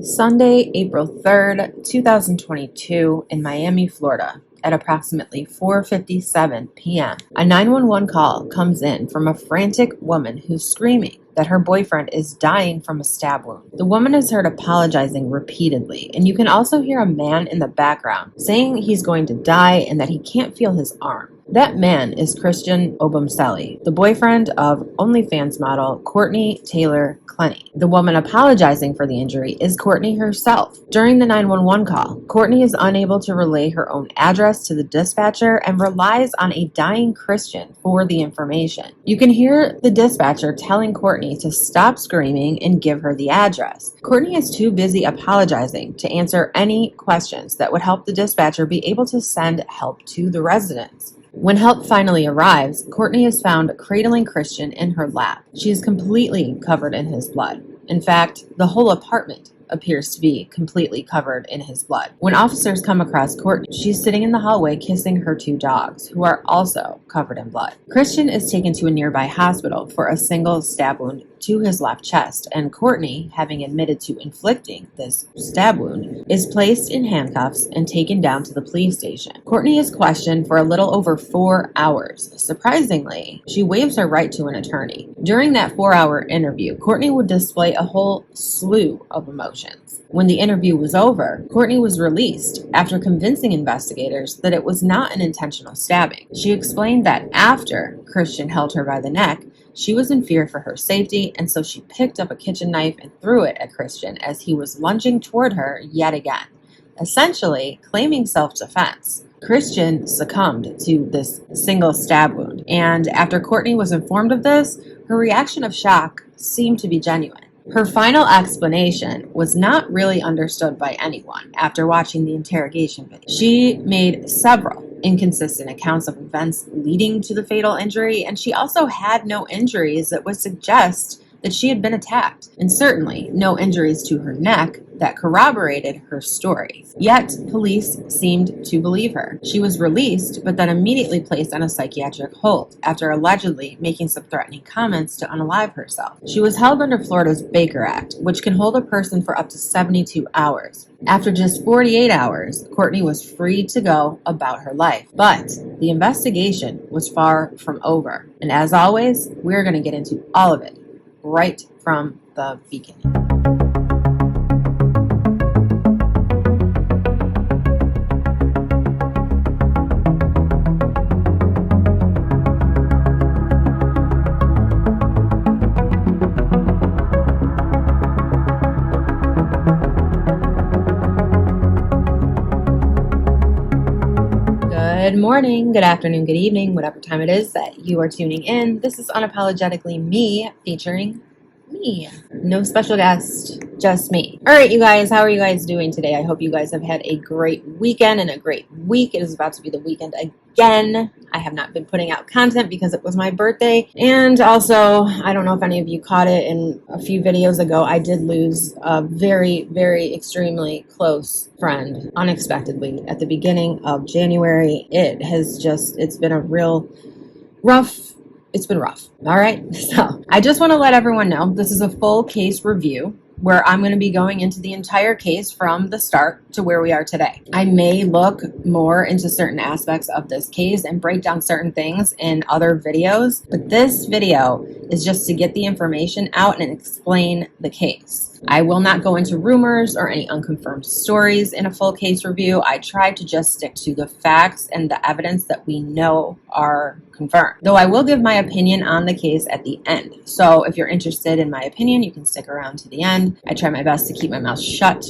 Sunday, April 3rd, 2022, in Miami, Florida, at approximately 4:57 p.m. A 911 call comes in from a frantic woman who's screaming that her boyfriend is dying from a stab wound. The woman is heard apologizing repeatedly, and you can also hear a man in the background saying he's going to die and that he can't feel his arm. That man is Christian Obumseli, the boyfriend of OnlyFans model Courtney Tailor Clenny. The woman apologizing for the injury is Courtney herself. During the 911 call, Courtney is unable to relay her own address to the dispatcher and relies on a dying Christian for the information. You can hear the dispatcher telling Courtney to stop screaming and give her the address. Courtney is too busy apologizing to answer any questions that would help the dispatcher be able to send help to the residents. When help finally arrives, Courtney is found cradling Christian in her lap. She is completely covered in his blood. In fact, the whole apartment appears to be completely covered in his blood. When officers come across Courtney, she's sitting in the hallway kissing her two dogs, who are also covered in blood. Christian is taken to a nearby hospital for a single stab wound to his left chest, and Courtney, having admitted to inflicting this stab wound, is placed in handcuffs and taken down to the police station. Courtney is questioned for a little over 4 hours. Surprisingly, she waives her right to an attorney. During that 4-hour interview, Courtney would display a whole slew of emotions. When the interview was over, Courtney was released after convincing investigators that it was not an intentional stabbing. She explained that after Christian held her by the neck, she was in fear for her safety, and so she picked up a kitchen knife and threw it at Christian as he was lunging toward her yet again, essentially claiming self-defense. Christian succumbed to this single stab wound, and after Courtney was informed of this, her reaction of shock seemed to be genuine. Her final explanation was not really understood by anyone after watching the interrogation video. She made several inconsistent accounts of events leading to the fatal injury, and she also had no injuries that would suggest that she had been attacked, and certainly no injuries to her neck that corroborated her story. Yet, police seemed to believe her. She was released, but then immediately placed on a psychiatric hold after allegedly making some threatening comments to unalive herself. She was held under Florida's Baker Act, which can hold a person for up to 72 hours. After just 48 hours, Courtney was free to go about her life. But the investigation was far from over. And as always, we're going to get into all of it right from the beginning. Good morning, good afternoon, good evening, whatever time it is that you are tuning in. This is Unapologetically me, featuring me. No special guest, just me. All right, you guys, how are you guys doing today? I hope you guys have had a great weekend and a great week. It is about to be the weekend again. I have not been putting out content because it was my birthday. And also, I don't know if any of you caught it in a few videos ago, I did lose a very, very extremely close friend unexpectedly at the beginning of January. It's been a real rough. It's been rough. All right. So I just want to let everyone know this is a full case review where I'm going to be going into the entire case from the start to where we are today. I may look more into certain aspects of this case and break down certain things in other videos, but this video is just to get the information out and explain the case. I will not go into rumors or any unconfirmed stories in a full case review. I try to just stick to the facts and the evidence that we know are confirmed. Though I will give my opinion on the case at the end. So if you're interested in my opinion, you can stick around to the end. I try my best to keep my mouth shut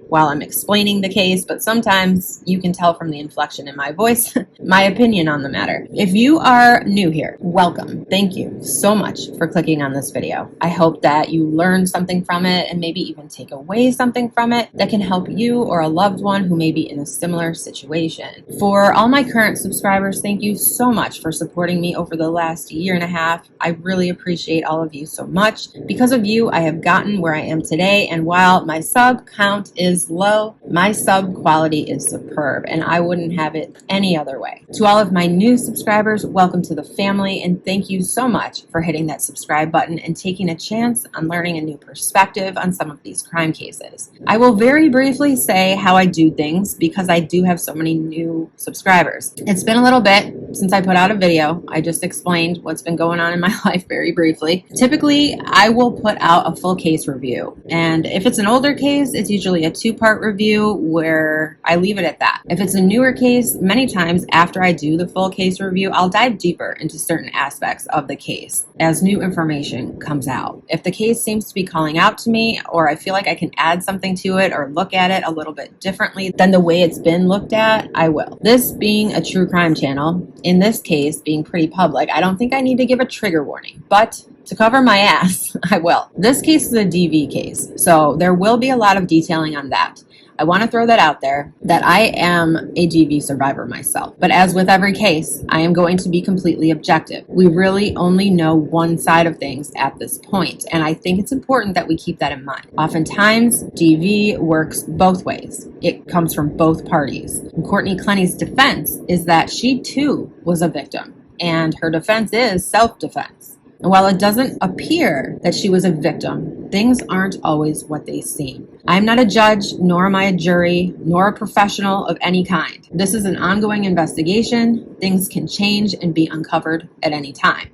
while I'm explaining the case, but sometimes you can tell from the inflection in my voice my opinion on the matter. If you are new here, welcome. Thank you so much for clicking on this video. I hope that you learn something from it and maybe even take away something from it that can help you or a loved one who may be in a similar situation. For all my current subscribers, thank you so much for supporting me over the last year and a half. I really appreciate all of you so much. Because of you, I have gotten where I am today, and while my sub count is low, my sub quality is superb, and I wouldn't have it any other way. way. To all of my new subscribers, welcome to the family, and thank you so much for hitting that subscribe button and taking a chance on learning a new perspective on some of these crime cases. I will very briefly say how I do things because I do have so many new subscribers. It's been a little bit since I put out a video. I just explained what's been going on in my life very briefly. Typically, I will put out a full case review, and if it's an older case, it's usually a 2-part review where I leave it at that. If it's a newer case, many times after I do the full case review, I'll dive deeper into certain aspects of the case as new information comes out. If the case seems to be calling out to me, or I feel like I can add something to it or look at it a little bit differently than the way it's been looked at, I will. This being a true crime channel, in this case being pretty public, I don't think I need to give a trigger warning, but to cover my ass, I will. This case is a DV case, so there will be a lot of detailing on that. I want to throw that out there, that I am a DV survivor myself. But as with every case, I am going to be completely objective. We really only know one side of things at this point, and I think it's important that we keep that in mind. Oftentimes, DV works both ways. It comes from both parties. And Courtney Clenny's defense is that she too was a victim, and her defense is self-defense. And while it doesn't appear that she was a victim, things aren't always what they seem. I'm not a judge, nor am I a jury, nor a professional of any kind. This is an ongoing investigation. Things can change and be uncovered at any time.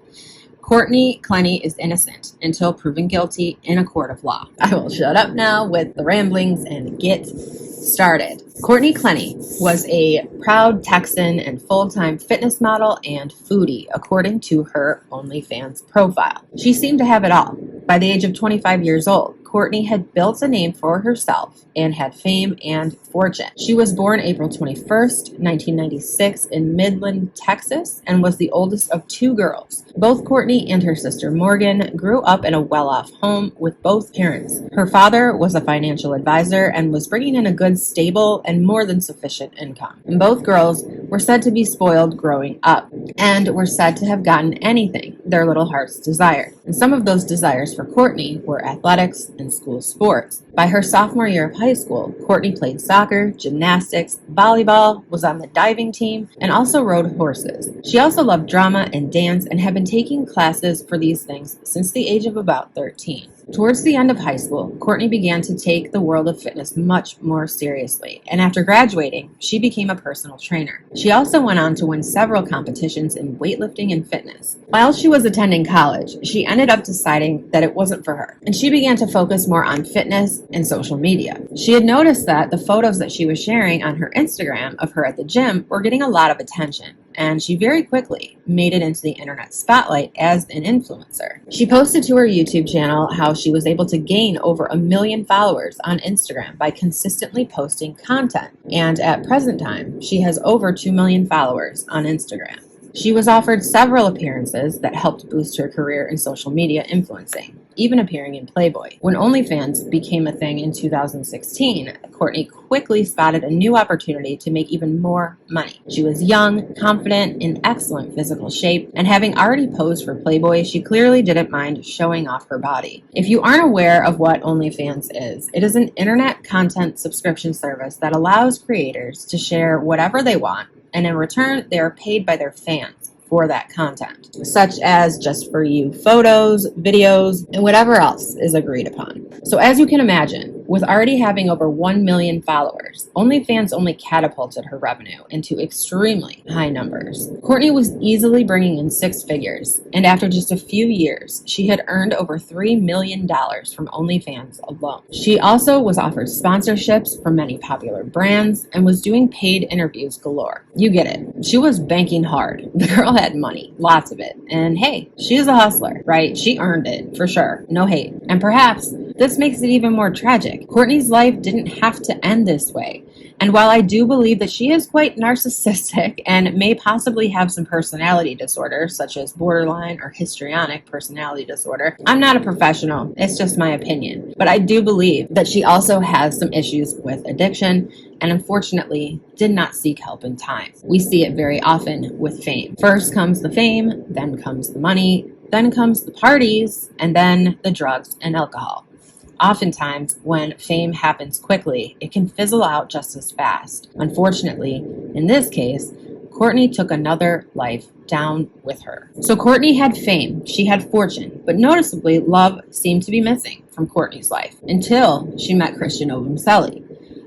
Courtney Clenny is innocent until proven guilty in a court of law. I will shut up now with the ramblings and get started. Courtney Clenny was a proud Texan and full-time fitness model and foodie, according to her OnlyFans profile. She seemed to have it all. By the age of 25 years old, Courtney had built a name for herself and had fame and fortune. She was born April 21st, 1996 in Midland, Texas, and was the oldest of 2 girls. Both Courtney and her sister Morgan grew up in a well-off home with both parents. Her father was a financial advisor and was bringing in a good, stable, and more than sufficient income. And both girls were said to be spoiled growing up and were said to have gotten anything their little hearts desired. And some of those desires for Courtney were athletics and school sports. By her sophomore year of high school, Courtney played soccer, gymnastics, volleyball, was on the diving team, and also rode horses. She also loved drama and dance and had been taking classes for these things since the age of about 13. Towards the end of high school, Courtney began to take the world of fitness much more seriously, and after graduating, she became a personal trainer. She also went on to win several competitions in weightlifting and fitness. While she was attending college, she ended up deciding that it wasn't for her, and she began to focus more on fitness and social media. She had noticed that the photos that she was sharing on her Instagram of her at the gym were getting a lot of attention, and she very quickly made it into the internet spotlight as an influencer. She posted to her YouTube channel how she was able to gain over 1 million followers on Instagram by consistently posting content, and at present time, she has over 2 million followers on Instagram. She was offered several appearances that helped boost her career in social media influencing, even appearing in Playboy. When OnlyFans became a thing in 2016, Courtney quickly spotted a new opportunity to make even more money. She was young, confident, in excellent physical shape, and having already posed for Playboy, she clearly didn't mind showing off her body. If you aren't aware of what OnlyFans is, it is an internet content subscription service that allows creators to share whatever they want, and in return, they are paid by their fans for that content, such as just for you photos, videos, and whatever else is agreed upon. So as you can imagine, with already having over 1 million followers, OnlyFans only catapulted her revenue into extremely high numbers. Courtney was easily bringing in 6 figures, and after just a few years, she had earned over $3 million from OnlyFans alone. She also was offered sponsorships from many popular brands and was doing paid interviews galore. You get it. She was banking hard. The girl had money, lots of it. And hey, she is a hustler, right? She earned it, for sure. No hate. And perhaps this makes it even more tragic. Courtney's life didn't have to end this way. And while I do believe that she is quite narcissistic and may possibly have some personality disorders, such as borderline or histrionic personality disorder, I'm not a professional. It's just my opinion. But I do believe that she also has some issues with addiction and unfortunately did not seek help in time. We see it very often with fame. First comes the fame, then comes the money, then comes the parties, and then the drugs and alcohol. Oftentimes, when fame happens quickly, it can fizzle out just as fast. Unfortunately, in this case, Courtney took another life down with her. So Courtney had fame, she had fortune, but noticeably love seemed to be missing from Courtney's life until she met Christian Obumseli,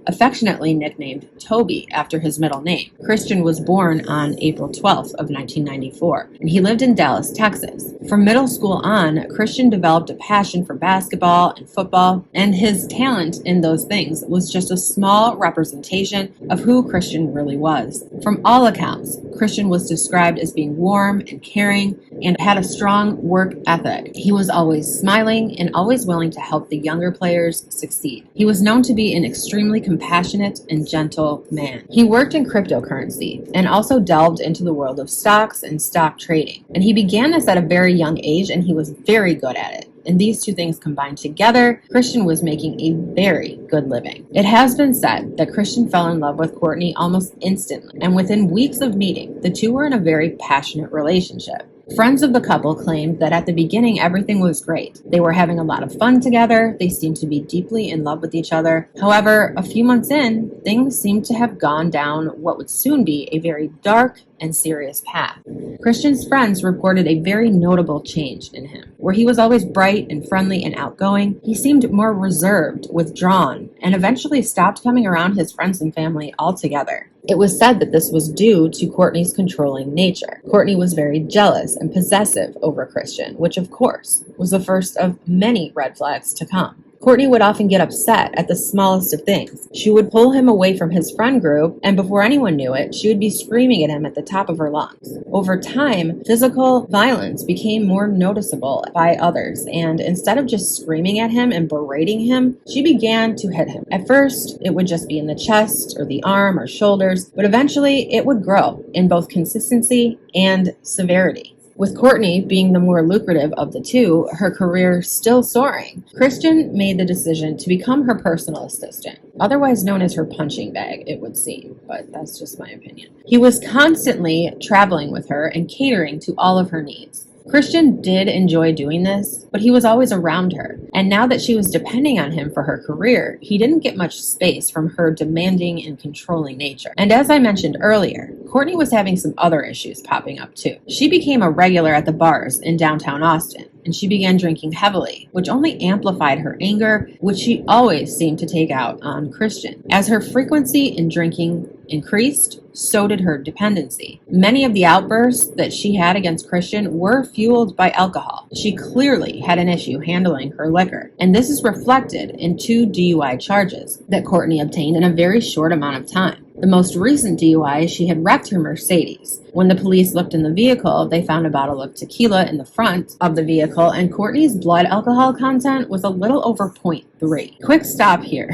affectionately nicknamed Toby after his middle name. Christian was born on April 12th of 1994, and he lived in Dallas, Texas. From middle school on, Christian developed a passion for basketball and football, and his talent in those things was just a small representation of who Christian really was. From all accounts, Christian was described as being warm and caring and had a strong work ethic. He was always smiling and always willing to help the younger players succeed. He was known to be an extremely compassionate and gentle man. He worked in cryptocurrency and also delved into the world of stocks and stock trading. And he began this at a very young age, and he was very good at it. And these two things combined together, Christian was making a very good living. It has been said that Christian fell in love with Courtney almost instantly, and within weeks of meeting, the two were in a very passionate relationship. Friends of the couple claimed that at the beginning everything was great. They were having a lot of fun together, they seemed to be deeply in love with each other. However, a few months in, things seemed to have gone down what would soon be a very dark and serious path. Christian's friends reported a very notable change in him, where he was always bright and friendly and outgoing. He seemed more reserved, withdrawn, and eventually stopped coming around his friends and family altogether. It was said that this was due to Courtney's controlling nature. Courtney was very jealous and possessive over Christian, which of course was the first of many red flags to come. Courtney would often get upset at the smallest of things. She would pull him away from his friend group, and before anyone knew it, she would be screaming at him at the top of her lungs. Over time, physical violence became more noticeable by others, and instead of just screaming at him and berating him, she began to hit him. At first, it would just be in the chest or the arm or shoulders, but eventually it would grow in both consistency and severity. With Courtney being the more lucrative of the two, her career still soaring, Christian made the decision to become her personal assistant, otherwise known as her punching bag, it would seem, but that's just my opinion. He was constantly traveling with her and catering to all of her needs. Christian did enjoy doing this, but he was always around her, and now that she was depending on him for her career, he didn't get much space from her demanding and controlling nature. And as I mentioned earlier, Courtney was having some other issues popping up too. She became a regular at the bars in downtown Austin, and she began drinking heavily, which only amplified her anger, which she always seemed to take out on Christian. As her frequency in drinking increased, so did her dependency. Many of the outbursts that she had against Christian were fueled by alcohol. She clearly had an issue handling her liquor, and this is reflected in 2 DUI charges that Courtney obtained in a very short amount of time. The most recent DUI, she had wrecked her Mercedes. When the police looked in the vehicle, they found a bottle of tequila in the front of the vehicle, and Courtney's blood alcohol content was a little over 0.3. Quick stop here.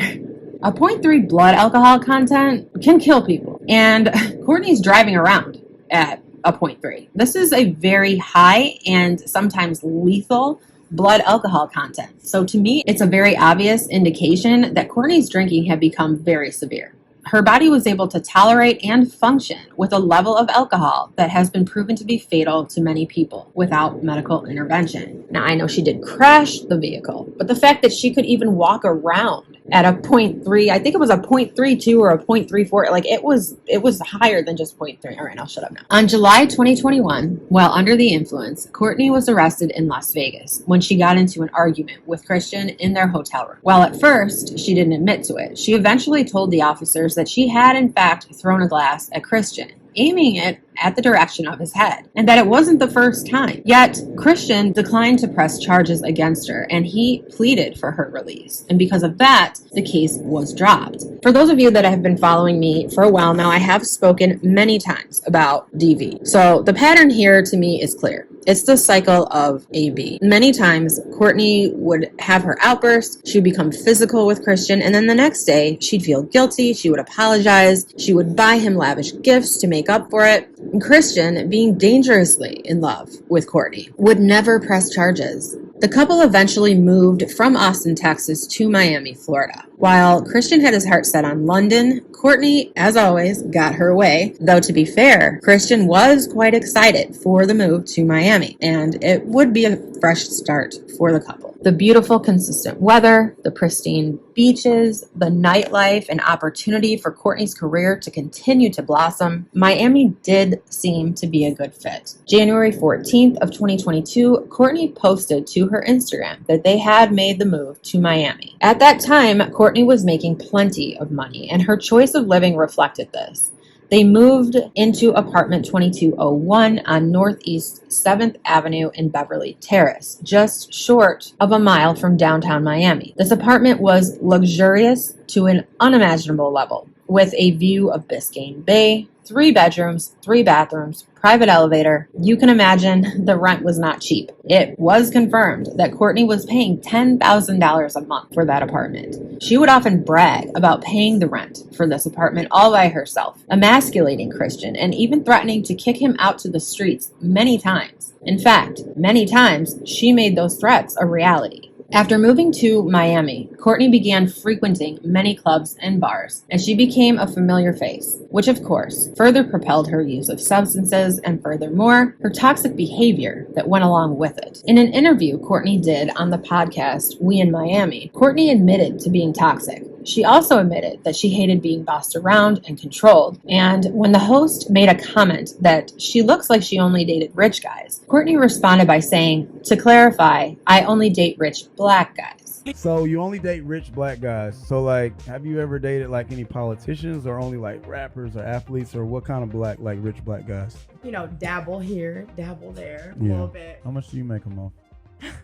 A 0.3 blood alcohol content can kill people, and Courtney's driving around at a 0.3. This is a very high and sometimes lethal blood alcohol content. So to me, it's a very obvious indication that Courtney's drinking had become very severe. Her body was able to tolerate and function with a level of alcohol that has been proven to be fatal to many people without medical intervention. Now, I know she did crash the vehicle, but the fact that she could even walk around at a 0.3, I think it was a 0.32 or a 0.34, like it was higher than just 0.3. All right, I'll shut up now. On July 2021, while under the influence, Courtney was arrested in Las Vegas when she got into an argument with Christian in their hotel room. While at first she didn't admit to it, she eventually told the officers that she had in fact thrown a glass at Christian, aiming it at the direction of his head, and that it wasn't the first time. Yet, Christian declined to press charges against her, and he pleaded for her release. And because of that, the case was dropped. For those of you that have been following me for a while now, I have spoken many times about DV. So the pattern here to me is clear. It's the cycle of AB. Many times, Courtney would have her outbursts, she would become physical with Christian, and then the next day, she'd feel guilty, she would apologize, she would buy him lavish gifts to make up for it. And Christian, being dangerously in love with Courtney, would never press charges. The couple eventually moved from Austin, Texas to Miami, Florida. While Christian had his heart set on London, Courtney, as always, got her way. Though to be fair, Christian was quite excited for the move to Miami, and it would be a fresh start for the couple. The beautiful, consistent weather, the pristine beaches, the nightlife, and opportunity for Courtney's career to continue to blossom, Miami did seem to be a good fit. January 14th of 2022, Courtney posted to her Instagram that they had made the move to Miami. At that time, Courtney was making plenty of money, and her choice of living reflected this. They moved into apartment 2201 on Northeast 7th Avenue in Beverly Terrace, just short of a mile from downtown Miami. This apartment was luxurious to an unimaginable level, with a view of Biscayne Bay, 3 bedrooms, 3 bathrooms, private elevator. You can imagine the rent was not cheap. It was confirmed that Courtney was paying $10,000 a month for that apartment. She would often brag about paying the rent for this apartment all by herself, emasculating Christian and even threatening to kick him out to the streets many times. In fact, many times she made those threats a reality. After moving to Miami, Courtney began frequenting many clubs and bars, and she became a familiar face, which of course further propelled her use of substances and furthermore, her toxic behavior that went along with it. In an interview Courtney did on the podcast We in Miami, Courtney admitted to being toxic. She also admitted that she hated being bossed around and controlled, and when the host made a comment that she looks like she only dated rich guys, Courtney responded by saying, "To clarify, I only date rich black guys." So you only date rich black guys. So like, have you ever dated like any politicians or only like rappers or athletes, or what kind of like rich black guys? You know, dabble here, dabble there, a little bit. How much do you make a month?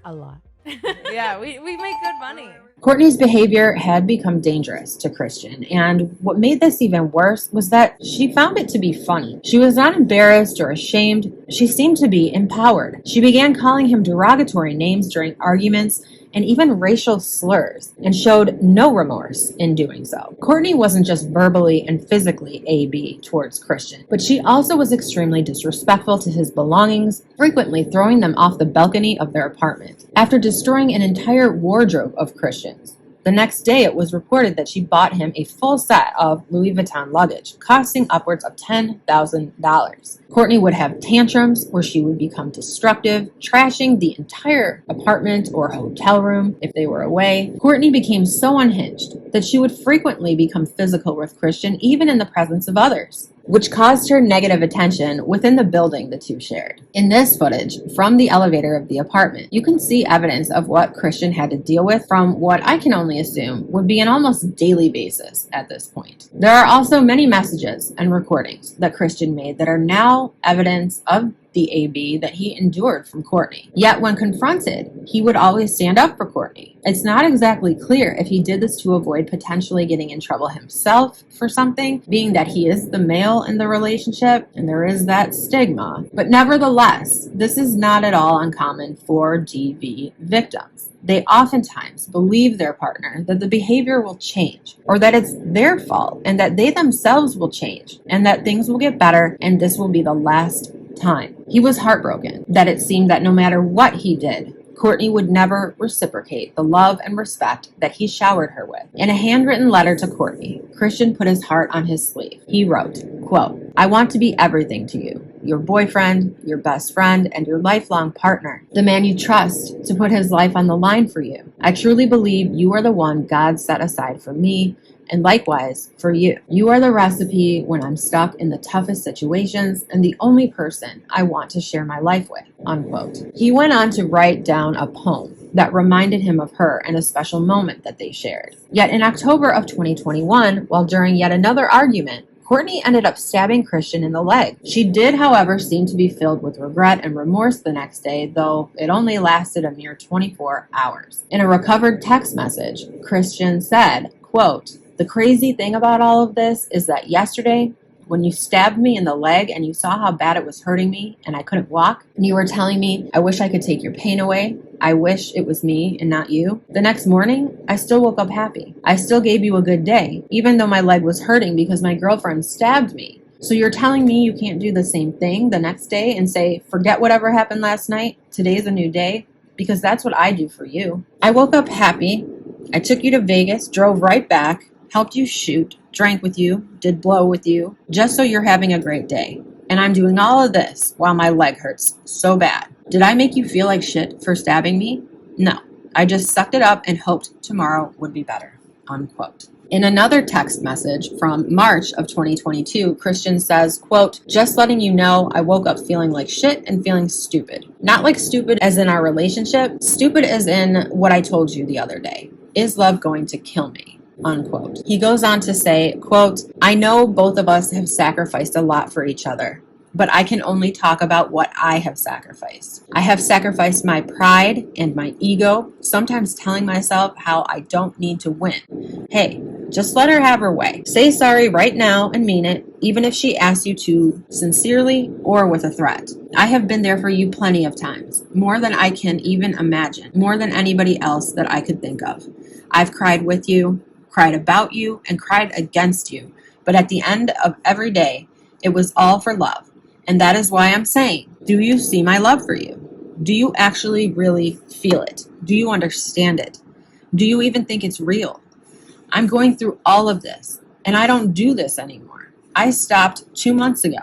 A lot. Yeah, we make good money. Courtney's behavior had become dangerous to Christian, and what made this even worse was that she found it to be funny. She was not embarrassed or ashamed. She seemed to be empowered. She began calling him derogatory names during arguments and even racial slurs, and showed no remorse in doing so. Courtney wasn't just verbally and physically AB towards Christian, but she also was extremely disrespectful to his belongings, frequently throwing them off the balcony of their apartment. After destroying an entire wardrobe of Christian's, the next day it was reported that she bought him a full set of Louis Vuitton luggage, costing upwards of $10,000. Courtney would have tantrums where she would become destructive, trashing the entire apartment or hotel room if they were away. Courtney became so unhinged that she would frequently become physical with Christian even in the presence of others, which caused her negative attention within the building the two shared. In this footage from the elevator of the apartment, you can see evidence of what Christian had to deal with from what I can only assume would be an almost daily basis at this point. There are also many messages and recordings that Christian made that are now evidence of the AB that he endured from Courtney. Yet when confronted, he would always stand up for Courtney. It's not exactly clear if he did this to avoid potentially getting in trouble himself for something, being that he is the male in the relationship and there is that stigma. But nevertheless, this is not at all uncommon for DV victims. They oftentimes believe their partner that the behavior will change, or that it's their fault, and that they themselves will change, and that things will get better, and this will be the last time. He was heartbroken that it seemed that no matter what he did, Courtney would never reciprocate the love and respect that he showered her with. In a handwritten letter to Courtney, Christian put his heart on his sleeve. He wrote, quote, "I want to be everything to you, your boyfriend, your best friend, and your lifelong partner, the man you trust to put his life on the line for you. I truly believe you are the one God set aside for me, and likewise for you. You are the recipe when I'm stuck in the toughest situations and the only person I want to share my life with," unquote. He went on to write down a poem that reminded him of her and a special moment that they shared. Yet in October of 2021, while during yet another argument, Courtney ended up stabbing Christian in the leg. She did, however, seem to be filled with regret and remorse the next day, though it only lasted a mere 24 hours. In a recovered text message, Christian said, quote, "The crazy thing about all of this is that yesterday, when you stabbed me in the leg and you saw how bad it was hurting me and I couldn't walk, and you were telling me, I wish I could take your pain away. I wish it was me and not you. The next morning, I still woke up happy. I still gave you a good day, even though my leg was hurting because my girlfriend stabbed me. So you're telling me you can't do the same thing the next day and say, forget whatever happened last night. Today's a new day, because that's what I do for you. I woke up happy. I took you to Vegas, drove right back, helped you shoot, drank with you, did blow with you, just so you're having a great day. And I'm doing all of this while my leg hurts so bad. Did I make you feel like shit for stabbing me? No. I just sucked it up and hoped tomorrow would be better, unquote. In another text message from March of 2022, Christian says, quote, just letting you know I woke up feeling like shit and feeling stupid. Not like stupid as in our relationship, stupid as in what I told you the other day. Is love going to kill me? Unquote. He goes on to say, quote, I know both of us have sacrificed a lot for each other, but I can only talk about what I have sacrificed. I have sacrificed my pride and my ego, sometimes telling myself how I don't need to win. Hey, just let her have her way. Say sorry right now and mean it, even if she asks you to, sincerely or with a threat. I have been there for you plenty of times, more than I can even imagine, more than anybody else that I could think of. I've cried with you, cried about you, and cried against you. But at the end of every day, it was all for love. And that is why I'm saying, do you see my love for you? Do you actually really feel it? Do you understand it? Do you even think it's real? I'm going through all of this, and I don't do this anymore. I stopped 2 months ago,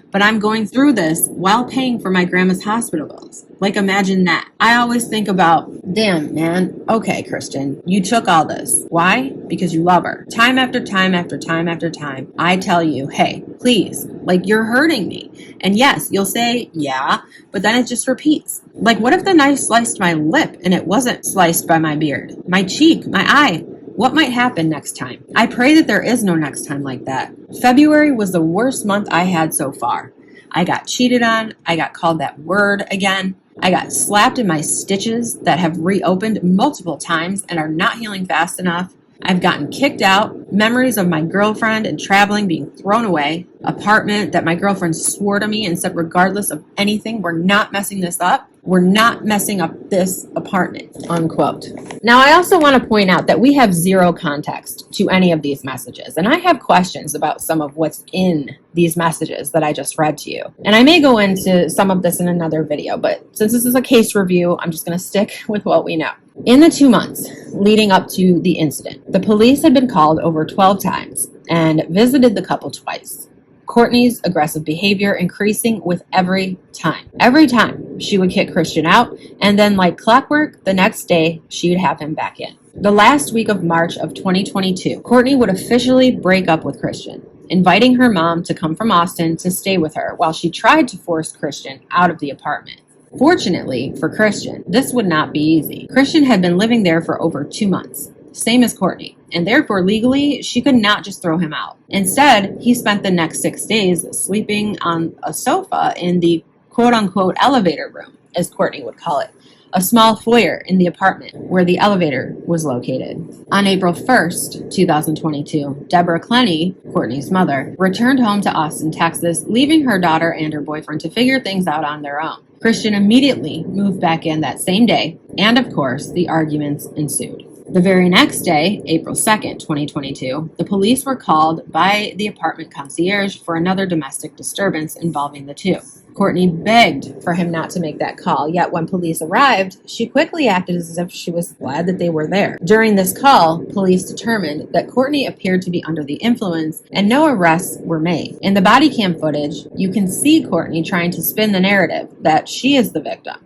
but I'm going through this while paying for my grandma's hospital bills. Like, imagine that. I always think about, damn, man, okay, Christian, you took all this. Why? Because you love her. Time after time after time after time, I tell you, hey, please, like, you're hurting me. And yes, you'll say, yeah, but then it just repeats. Like, what if the knife sliced my lip and it wasn't sliced by my beard, my cheek, my eye? What might happen next time? I pray that there is no next time like that. February was the worst month I had so far. I got cheated on. I got called that word again. I got slapped in my stitches that have reopened multiple times and are not healing fast enough. I've gotten kicked out. Memories of my girlfriend and traveling being thrown away. Apartment that my girlfriend swore to me and said, regardless of anything, we're not messing this up. We're not messing up this apartment, unquote. Now, I also want to point out that we have zero context to any of these messages, and I have questions about some of what's in these messages that I just read to you. And I may go into some of this in another video, but since this is a case review, I'm just going to stick with what we know. In the 2 months leading up to the incident, the police had been called over 12 times and visited the couple twice. Courtney's aggressive behavior increasing with every time. Every time she would kick Christian out, and then like clockwork, the next day she would have him back in. The last week of March of 2022, Courtney would officially break up with Christian, inviting her mom to come from Austin to stay with her while she tried to force Christian out of the apartment. Fortunately for Christian, this would not be easy. Christian had been living there for over 2 months. Same as Courtney, and therefore legally she could not just throw him out. Instead, he spent the next 6 days sleeping on a sofa in the quote-unquote elevator room, as Courtney would call it, a small foyer in the apartment where the elevator was located. On April 1st, 2022, Deborah Clenny, Courtney's mother, returned home to Austin, Texas, leaving her daughter and her boyfriend to figure things out on their own. Christian immediately moved back in that same day, and of course, the arguments ensued. The very next day, April 2nd, 2022, the police were called by the apartment concierge for another domestic disturbance involving the two. Courtney begged for him not to make that call, yet when police arrived, she quickly acted as if she was glad that they were there. During this call, police determined that Courtney appeared to be under the influence and no arrests were made. In the body cam footage, you can see Courtney trying to spin the narrative that she is the victim.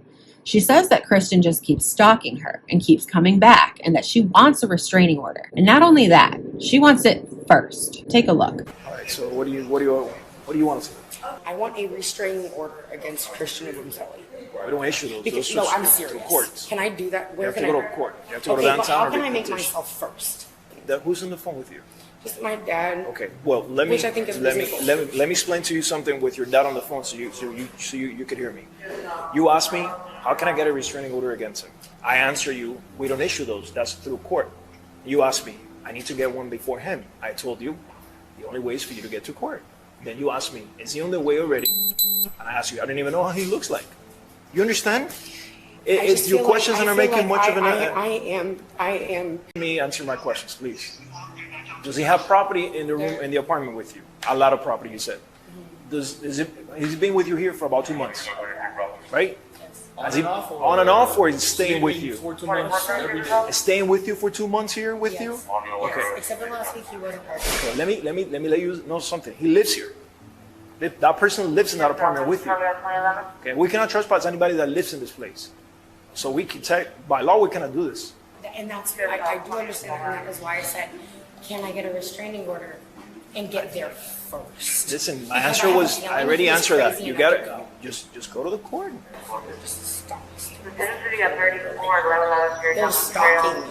She says that Christian just keeps stalking her and keeps coming back and that she wants a restraining order. And not only that, she wants it first. Take a look. All right, so what do you want to say? I want a restraining order against Christian Obumseli. We don't issue those. Because, no, I'm serious. Can I do that? Where you have to go to court. You have to go to downtown. How can I make myself first? Who's on the phone with you? Just my dad. Okay. Well, let me explain to you something with your dad on the phone, so you could hear me. You asked me, how can I get a restraining order against him? I answer you, we don't issue those. That's through court. You asked me, I need to get one before him. I told you, the only way is for you to get to court. Then you asked me, is he on the way already? And I asked you, I don't even know how he looks like. You understand? It's your questions that are making much of an. I am. Let me answer my questions, please. Does he have property in the room, in the apartment with you? A lot of property, you said. He's been with you here for about 2 months, right? Is he on and off, or is he staying with you? For 2 months every day. Is staying with you for 2 months here with you? Okay. Except for last week, he wasn't. Okay. Let me let you know something. He lives here. That person lives in that apartment with you. Okay. We cannot trespass anybody that lives in this place. So we can by law, we cannot do this. And that's, I do understand that, and that is why I said, can I get a restraining order and get there first? Listen, my Because answer I have a was, feeling I already he's answered that. crazy You and got I it. can go. Just go to the court. Just stop. They're They're stalking me.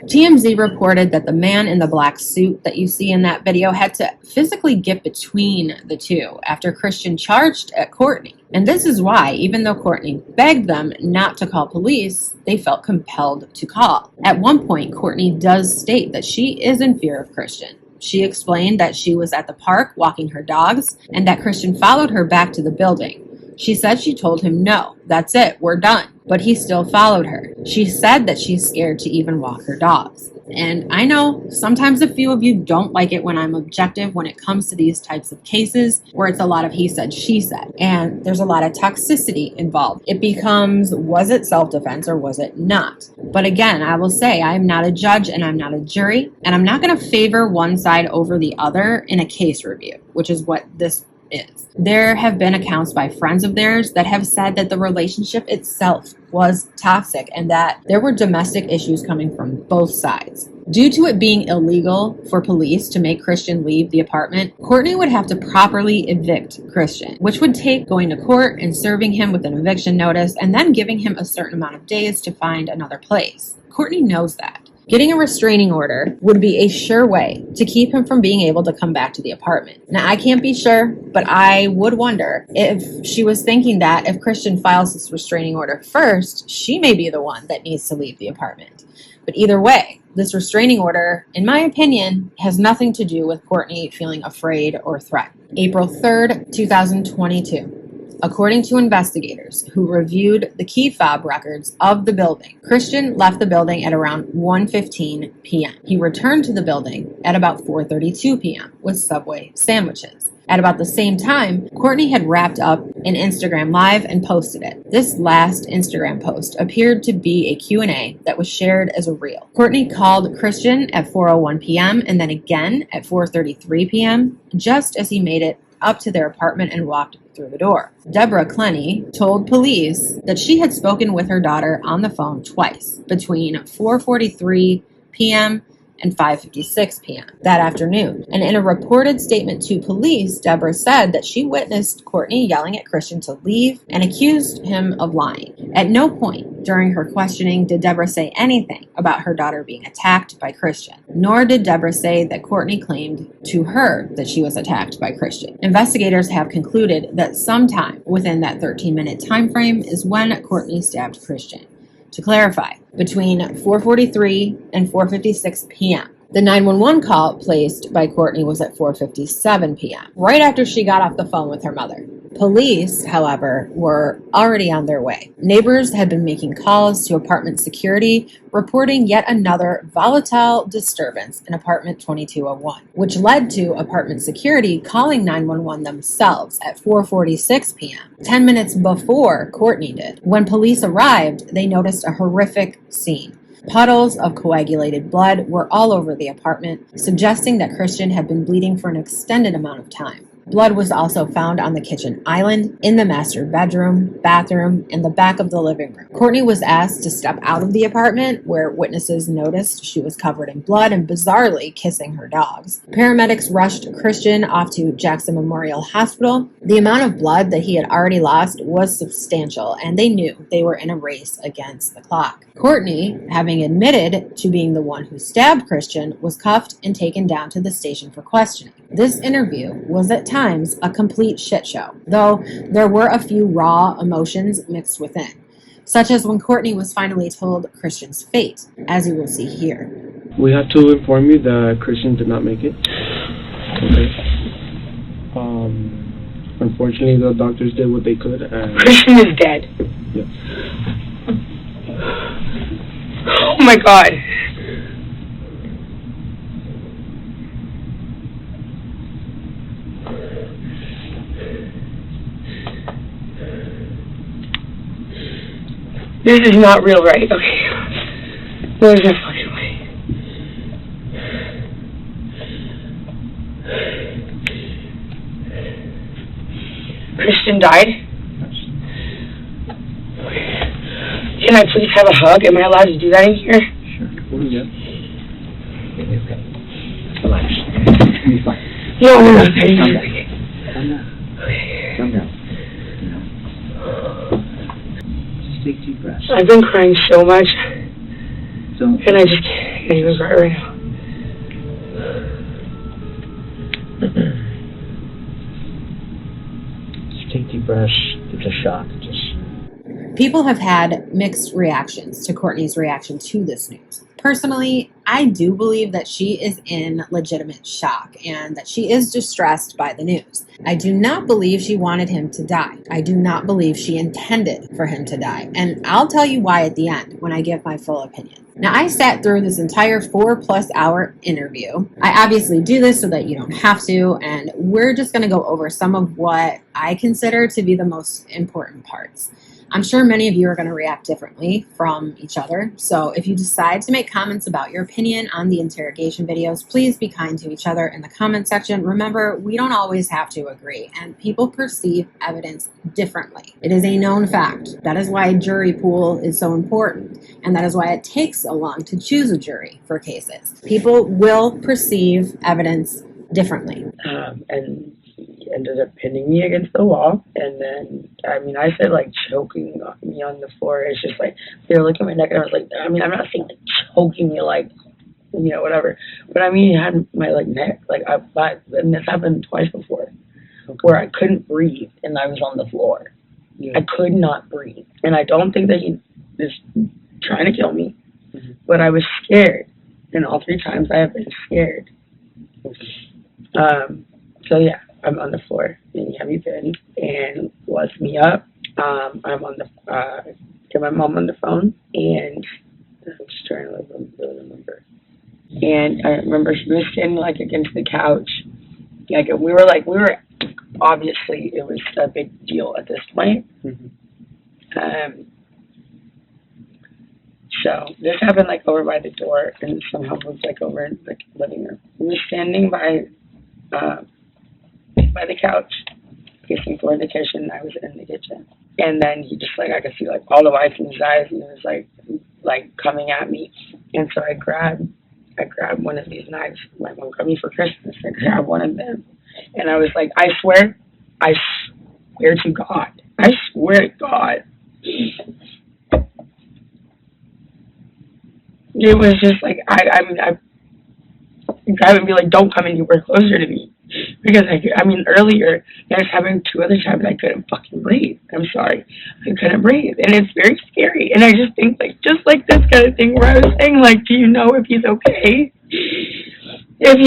TMZ reported that the man in the black suit that you see in that video had to physically get between the two after Christian charged at Courtney. And this is why, even though Courtney begged them not to call police, they felt compelled to call. At one point, Courtney does state that she is in fear of Christian. She explained that she was at the park walking her dogs and that Christian followed her back to the building. She said she told him, no, that's it, we're done. But he still followed her. She said that she's scared to even walk her dogs. And I know sometimes a few of you don't like it when I'm objective when it comes to these types of cases where it's a lot of he said, she said. And there's a lot of toxicity involved. It becomes, was it self-defense or was it not? But again, I will say I'm not a judge and I'm not a jury. And I'm not going to favor one side over the other in a case review, which is what this is. There have been accounts by friends of theirs that have said that the relationship itself was toxic and that there were domestic issues coming from both sides. Due to it being illegal for police to make Christian leave the apartment, Courtney would have to properly evict Christian, which would take going to court and serving him with an eviction notice and then giving him a certain amount of days to find another place. Courtney knows that. Getting a restraining order would be a sure way to keep him from being able to come back to the apartment. Now, I can't be sure, but I would wonder if she was thinking that if Christian files this restraining order first, she may be the one that needs to leave the apartment. But either way, this restraining order, in my opinion, has nothing to do with Courtney feeling afraid or threatened. April 3rd, 2022. According to investigators who reviewed the key fob records of the building, Christian left the building at around 1:15 p.m. He returned to the building at about 4:32 p.m. with Subway sandwiches. At about the same time, Courtney had wrapped up an Instagram Live and posted it. This last Instagram post appeared to be a Q&A that was shared as a reel. Courtney called Christian at 4:01 p.m. and then again at 4:33 p.m. just as he made it up to their apartment and walked through the door. Deborah Clenny told police that she had spoken with her daughter on the phone twice between 4:43 p.m. and 5:56 p.m. that afternoon. And in a reported statement to police, Deborah said that she witnessed Courtney yelling at Christian to leave and accused him of lying. At no point during her questioning did Deborah say anything about her daughter being attacked by Christian, nor did Deborah say that Courtney claimed to her that she was attacked by Christian. Investigators have concluded that sometime within that 13-minute time frame is when Courtney stabbed Christian. To clarify, between 4:43 and 4:56 p.m. The 911 call placed by Courtney was at 4:57 p.m., right after she got off the phone with her mother. Police, however, were already on their way. Neighbors had been making calls to apartment security, reporting yet another volatile disturbance in apartment 2201, which led to apartment security calling 911 themselves at 4:46 p.m., 10 minutes before Courtney did. When police arrived, they noticed a horrific scene. Puddles of coagulated blood were all over the apartment, suggesting that Christian had been bleeding for an extended amount of time. Blood was also found on the kitchen island, in the master bedroom, bathroom, and the back of the living room. Courtney was asked to step out of the apartment, where witnesses noticed she was covered in blood and bizarrely kissing her dogs. Paramedics rushed Christian off to Jackson Memorial Hospital. The amount of blood that he had already lost was substantial, and they knew they were in a race against the clock. Courtney, having admitted to being the one who stabbed Christian, was cuffed and taken down to the station for questioning. This interview was at times a complete shit show, though there were a few raw emotions mixed within, such as when Courtney was finally told Christian's fate, as you will see here. We have to inform you that Christian did not make it. Okay. Unfortunately, the doctors did what they could. And Christian is dead. Yes. Oh my God. This is not real, right? Okay. There's no fucking way. Christian died? Can I please have a hug? Am I allowed to do that in here? Sure. Yeah. Okay. Relax. You're fine. No. Calm down. Calm down. Just take deep breaths. I've been crying so much, Don't. and I just can't even cry right now. Just take deep breaths. It's a shock. Just. People have had mixed reactions to Courtney's reaction to this news. Personally, I do believe that she is in legitimate shock and that she is distressed by the news. I do not believe she wanted him to die. I do not believe she intended for him to die. And I'll tell you why at the end when I give my full opinion. Now, I sat through this entire 4+ hour interview. I obviously do this so that you don't have to, and we're just going to go over some of what I consider to be the most important parts. I'm sure many of you are going to react differently from each other, so if you decide to make comments about your opinion on the interrogation videos, please be kind to each other in the comment section. Remember, we don't always have to agree, and people perceive evidence differently. It is a known fact. That is why jury pool is so important, and that is why it takes so long to choose a jury for cases. People will perceive evidence differently. And he ended up pinning me against the wall, and then, I said, like, choking me on the floor. It's just like, they were looking at my neck, and I was like, I'm not saying, like, choking me, like, whatever, but he had my, like, neck, like, and this happened twice before, where I couldn't breathe, and I was on the floor. Yeah. I could not breathe, and I don't think that he was trying to kill me, but I was scared, and all 3 times I have been scared. So yeah, I'm on the floor in heavy pain and lifts me up. I'm on the get my mom on the phone, and I'm just trying to remember. And I remember she was standing like against the couch. Like we were obviously it was a big deal at this point. So this happened like over by the door, and somehow moved like over in the living room. We were standing by the couch, facing toward the kitchen. I was in the kitchen, and then he just like I could see like all the whites in his eyes, and he was like coming at me, and so I grabbed one of these knives. My mom got me for Christmas. I grabbed one of them, and I was like, I swear to God, I swear to God. It was just like I would be like, don't come anywhere closer to me, because earlier that was happening 2 other times. I couldn't fucking breathe. I'm sorry, I couldn't breathe, and it's very scary. And I just think like just like this kind of thing where I was saying like, do you know if he's okay? If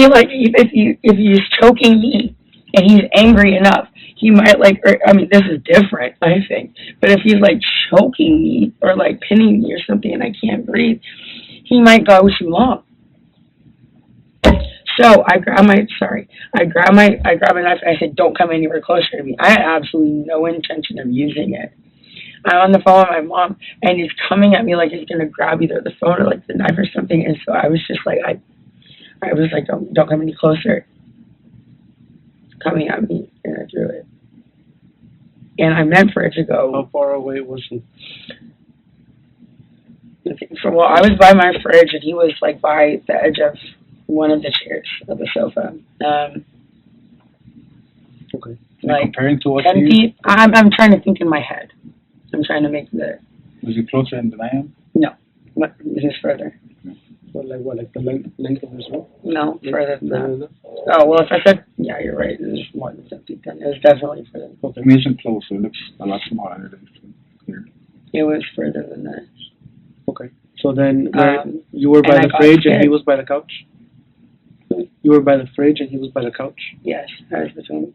he's choking me and he's angry enough, he might this is different, I think. But if he's like choking me or like pinning me or something and I can't breathe, he might go too long. So I grab my knife. I said, don't come anywhere closer to me. I had absolutely no intention of using it. I'm on the phone with my mom, and he's coming at me like he's gonna grab either the phone or like the knife or something. And so I was just like, I was like, don't come any closer. It's coming at me, and I threw it. And I meant for it to go. How far away was he? Well, I was by my fridge, and he was like by the edge of one of the chairs of the sofa. Okay. Like comparing to what 10 feet. I'm trying to think in my head. I'm trying to make the. Was he closer than I am? No, he's further. Well, like the length of his rope? No, further than that. Oh well, if I said yeah, you're right. It was more than 10 feet. Then it was definitely further. Okay. It isn't closer. It looks a lot smaller than here. It was further than that. Okay. So then you were by the fridge and he was by the couch? You were by the fridge and he was by the couch? Yes, I was in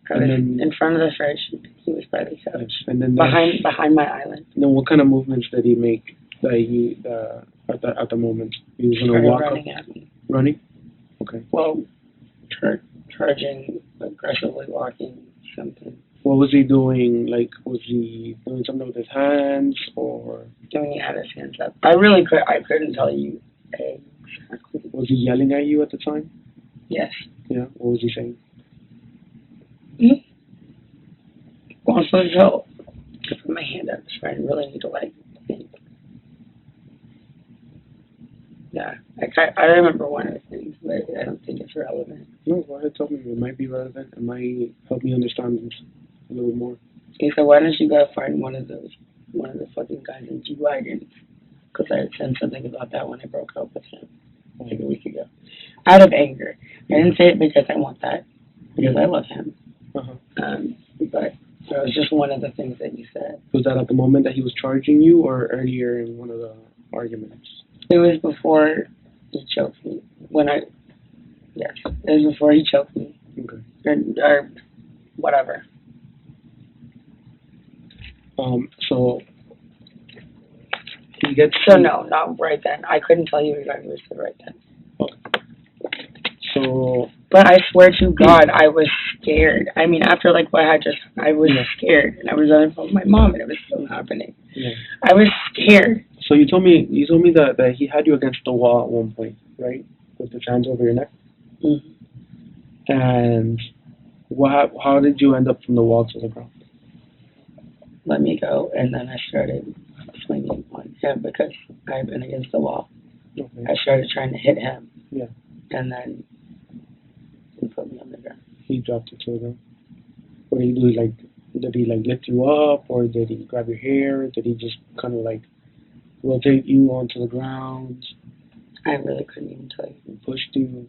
front of the fridge. He was by the couch. And then behind my island. And then what kind of movements did he make at the moment? He was going to walk running up? At me. Running? Okay. Well, charging, aggressively walking, something. What was he doing? Like, was he doing something with his hands or? Doing it, had his hands up. I couldn't tell you exactly. Was he yelling at you at the time? Yes. Yeah. What was he saying? Well, I'm supposed to put my hand up, so I really need to think. Yeah, I remember one of the things, but I don't think it's relevant. No, go ahead, tell me. It might be relevant. It might help me understand this a little more. Okay, so why don't you go find one of the fucking guys in G Wagons? Because I had said something about that when I broke up with him like a week ago. Out of anger. I didn't say it because I want that, because I love him. Uh-huh. But it was just one of the things that you said. Was that at the moment that he was charging you, or earlier in one of the arguments? It was before he choked me. Yes, it was before he choked me. Okay. Or whatever. So he gets. So no, not right then. I couldn't tell you exactly what he said right then. Okay. So. But I swear to God, I was scared. I mean, after like what I was scared, and I was on the phone with my mom, and it was still happening. Yeah. I was scared. So you told me that he had you against the wall at one point, right? With his hands over your neck. Mm-hmm. And how did you end up from the wall to the ground? Let me go, and then I started swinging on him because I've been against the wall. Okay. I started trying to hit him. Yeah. And then he put me on the ground. He dropped you to the ground. What did he do? Did he lift you up, or did he grab your hair? Did he just kind of rotate you onto the ground? I really couldn't even tell you. He pushed you.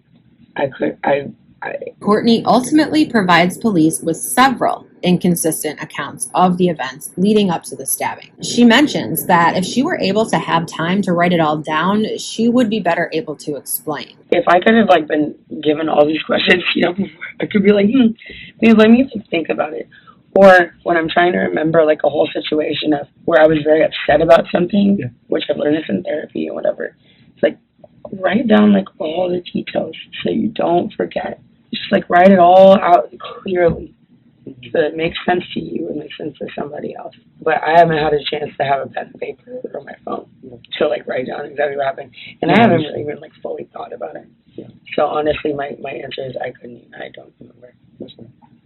Courtney ultimately provides police with several inconsistent accounts of the events leading up to the stabbing. She mentions that if she were able to have time to write it all down, she would be better able to explain. If I could have been given all these questions, before, I could be maybe let me think about it. Or when I'm trying to remember a whole situation of where I was very upset about something, which I've learned this in therapy and whatever. It's write down all the details so you don't forget. Just write it all out clearly so it makes sense to you and makes sense to somebody else. But I haven't had a chance to have a pen and paper or my phone to write down exactly what happened. And I haven't really even fully thought about it. Yeah. So honestly, my answer is I don't remember.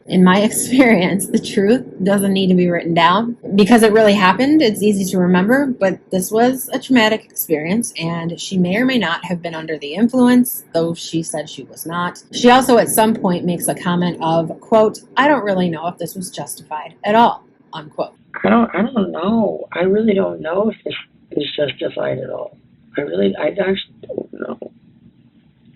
In my experience, the truth doesn't need to be written down. Because it really happened, it's easy to remember, but this was a traumatic experience, and she may or may not have been under the influence, though she said she was not. She also at some point makes a comment of, quote, "I don't really know if this was justified at all," unquote. I don't know. I really don't know if this is justified at all. I actually don't know.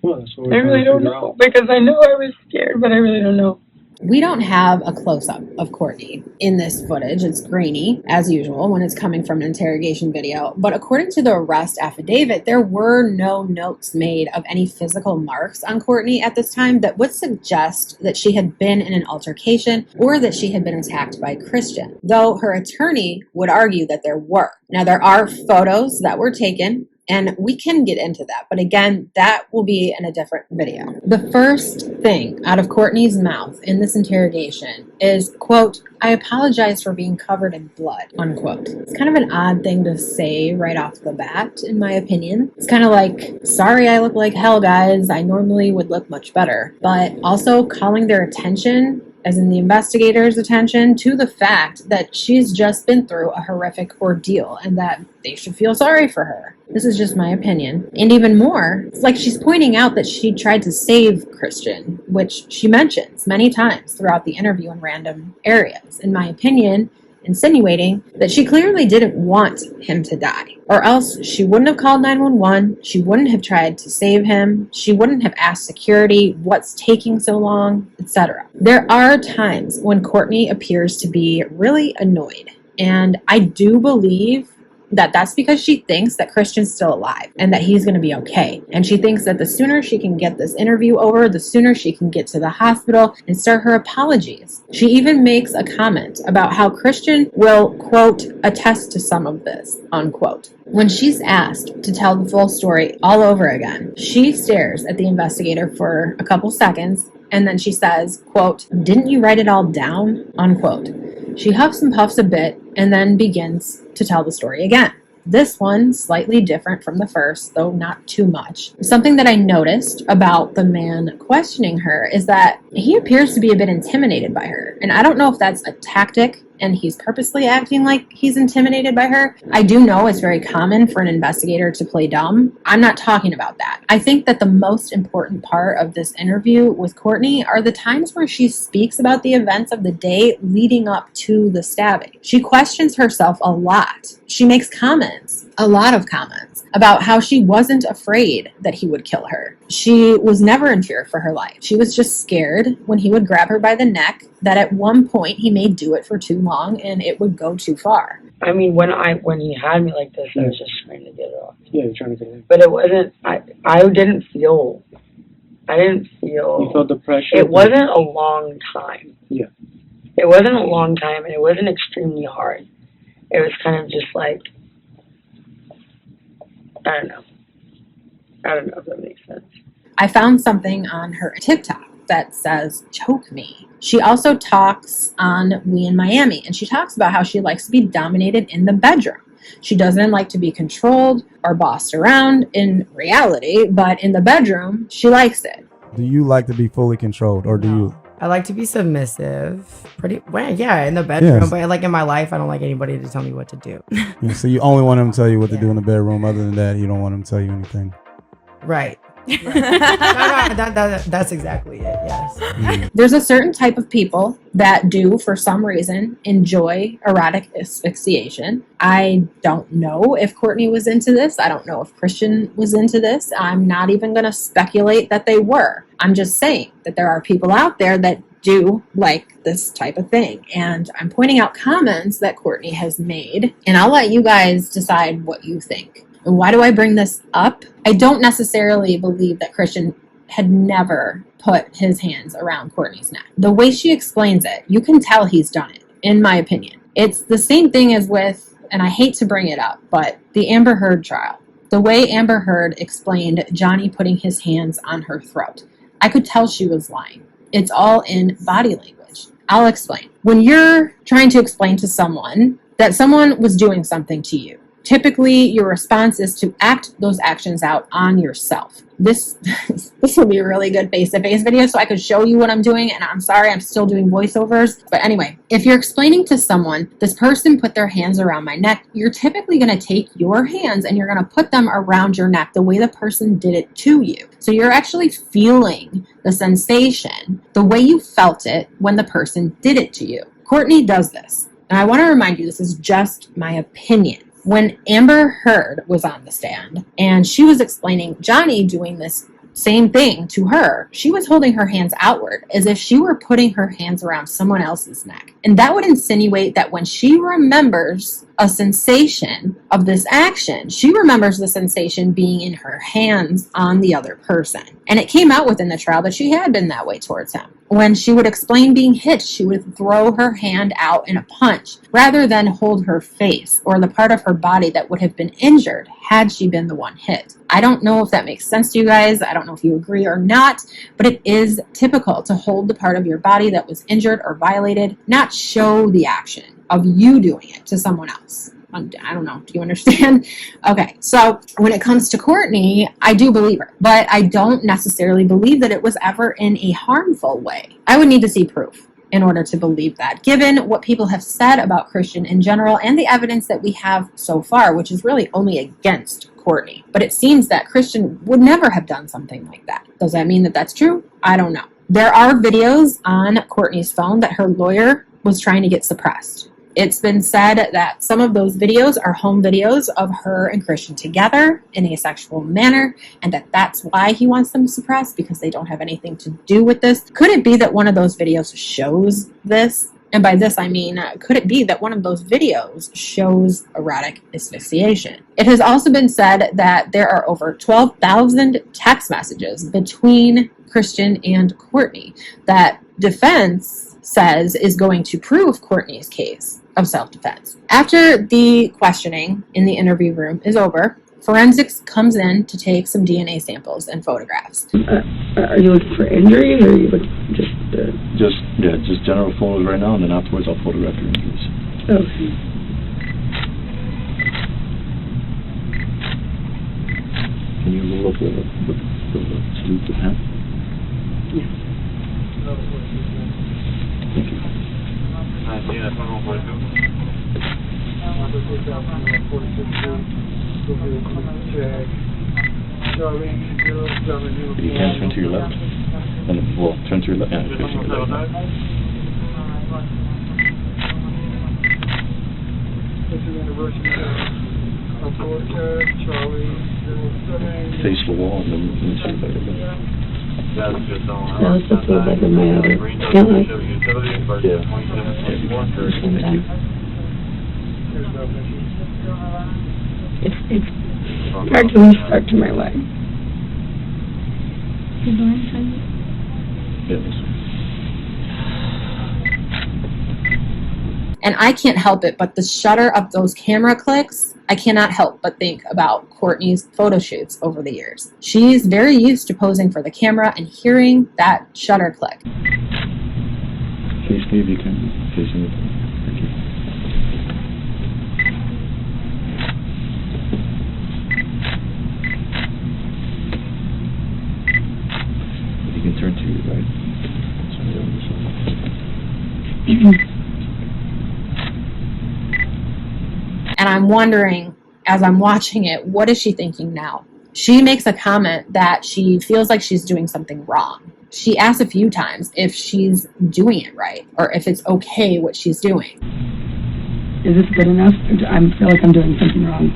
Well, I really don't know, because I know I was scared, but I really don't know. We don't have a close-up of Courtney in this footage. It's grainy, as usual, when it's coming from an interrogation video. But according to the arrest affidavit, there were no notes made of any physical marks on Courtney at this time that would suggest that she had been in an altercation or that she had been attacked by Christian, though her attorney would argue that there were. Now, there are photos that were taken, and we can get into that. But again, that will be in a different video. The first thing out of Courtney's mouth in this interrogation is, quote, "I apologize for being covered in blood," unquote. It's kind of an odd thing to say right off the bat, in my opinion. It's kind of sorry I look like hell, guys. I normally would look much better. But also calling their attention, as in the investigator's attention, to the fact that she's just been through a horrific ordeal and that they should feel sorry for her. This is just my opinion. And even more, it's she's pointing out that she tried to save Christian, which she mentions many times throughout the interview in random areas. In my opinion, insinuating that she clearly didn't want him to die, or else she wouldn't have called 911, she wouldn't have tried to save him, she wouldn't have asked security what's taking so long, etc. There are times when Courtney appears to be really annoyed, and I do believe that that's because she thinks that Christian's still alive and that he's going to be okay. And she thinks that the sooner she can get this interview over, the sooner she can get to the hospital and start her apologies. She even makes a comment about how Christian will, quote, "attest to some of this," unquote. When she's asked to tell the full story all over again, she stares at the investigator for a couple seconds and then she says, quote, "Didn't you write it all down?" unquote. She huffs and puffs a bit and then begins to tell the story again. This one slightly different from the first, though not too much. Something that I noticed about the man questioning her is that he appears to be a bit intimidated by her. And I don't know if that's a tactic and he's purposely acting like he's intimidated by her. I do know it's very common for an investigator to play dumb. I'm not talking about that. I think that the most important part of this interview with Courtney are the times where she speaks about the events of the day leading up to the stabbing. She questions herself a lot. She makes comments, a lot of comments, about how she wasn't afraid that he would kill her. She was never in fear for her life. She was just scared when he would grab her by the neck, that at one point he may do it for too long and it would go too far. I mean, when he had me like this, I was just trying to get it off. Yeah, you're trying to get it. But it wasn't. I didn't feel. You felt the pressure. It wasn't a long time. Yeah. It wasn't a long time, and it wasn't extremely hard. It was kind of just like, I don't know if that makes sense. I found something on her TikTok that says, choke me. She also talks on We in Miami, and she talks about how she likes to be dominated in the bedroom. She doesn't like to be controlled or bossed around in reality, but in the bedroom, she likes it. Do you like to be fully controlled, or do you? I like to be submissive. Pretty well, yeah, in the bedroom, Yes. but like in my life, I don't like anybody to tell me what to do. Yeah, so you only want him to tell you what to do in the bedroom. Other than that, you don't want him to tell you anything. Right. No, that's exactly it. Yes. There's a certain type of people that do, for some reason, enjoy erotic asphyxiation. I don't know if Courtney was into this. I don't know if Christian was into this. I'm not even going to speculate that they were. I'm just saying that there are people out there that do like this type of thing. And I'm pointing out comments that Courtney has made, and I'll let you guys decide what you think. And why do I bring this up? I don't necessarily believe that Christian had never put his hands around Courtney's neck. The way she explains it, you can tell he's done it, in my opinion. It's the same thing as with, and I hate to bring it up, but the Amber Heard trial. The way Amber Heard explained Johnny putting his hands on her throat. I could tell she was lying. It's all in body language. I'll explain. When you're trying to explain to someone that someone was doing something to you, typically your response is to act those actions out on yourself. This would be a really good face-to-face video so I could show you what I'm doing, and I'm sorry, I'm still doing voiceovers. But anyway, if you're explaining to someone, this person put their hands around my neck, you're typically going to take your hands and you're going to put them around your neck the way the person did it to you. So you're actually feeling the sensation the way you felt it when the person did it to you. Courtney does this. And I want to remind you, this is just my opinion. When Amber Heard was on the stand and she was explaining Johnny doing this same thing to her, she was holding her hands outward as if she were putting her hands around someone else's neck. And that would insinuate that when she remembers a sensation of this action, she remembers the sensation being in her hands on the other person. And it came out within the trial that she had been that way towards him. When she would explain being hit, she would throw her hand out in a punch rather than hold her face or the part of her body that would have been injured had she been the one hit. I don't know if that makes sense to you guys. I don't know if you agree or not, but it is typical to hold the part of your body that was injured or violated, not show the action of you doing it to someone else. I don't know. Do you understand? Okay, so when it comes to Courtney, I do believe her, but I don't necessarily believe that it was ever in a harmful way. I would need to see proof in order to believe that, given what people have said about Christian in general and the evidence that we have so far, which is really only against Courtney. But it seems that Christian would never have done something like that. Does that mean that that's true? I don't know. There are videos on Courtney's phone that her lawyer was trying to get suppressed. It's been said that some of those videos are home videos of her and Christian together in a sexual manner, and that that's why he wants them suppressed, because they don't have anything to do with this. Could it be that one of those videos shows this? And by this, I mean, could it be that one of those videos shows erotic asphyxiation? It has also been said that there are over 12,000 text messages between Christian and Courtney that defense says is going to prove Courtney's case of self-defense. After the questioning in the interview room is over, forensics comes in to take some DNA samples and photographs. Are you looking for injuries, or are you looking just general photos right now, and then afterwards I'll photograph your injuries. Okay. Can you roll up the sleeve the pen? Yeah. Thank you. You can turn to your left. And, well, turn to your left. Yeah, turn to your left. Face the wall and then see if I can. That was supposed to look like a man. Can't I? Yeah. It's actually stuck to my leg. Yeah, this one. And I can't help it, but the shutter of those camera clicks, I cannot help but think about Courtney's photo shoots over the years. She's very used to posing for the camera and hearing that shutter click. Face me if you can. Facing the camera. Thank you. You can turn to your right. Turn down this one. And I'm wondering, as I'm watching it, what is she thinking now? She makes a comment that she feels like she's doing something wrong. She asks a few times if she's doing it right or if it's okay what she's doing. Is this good enough? I feel like I'm doing something wrong.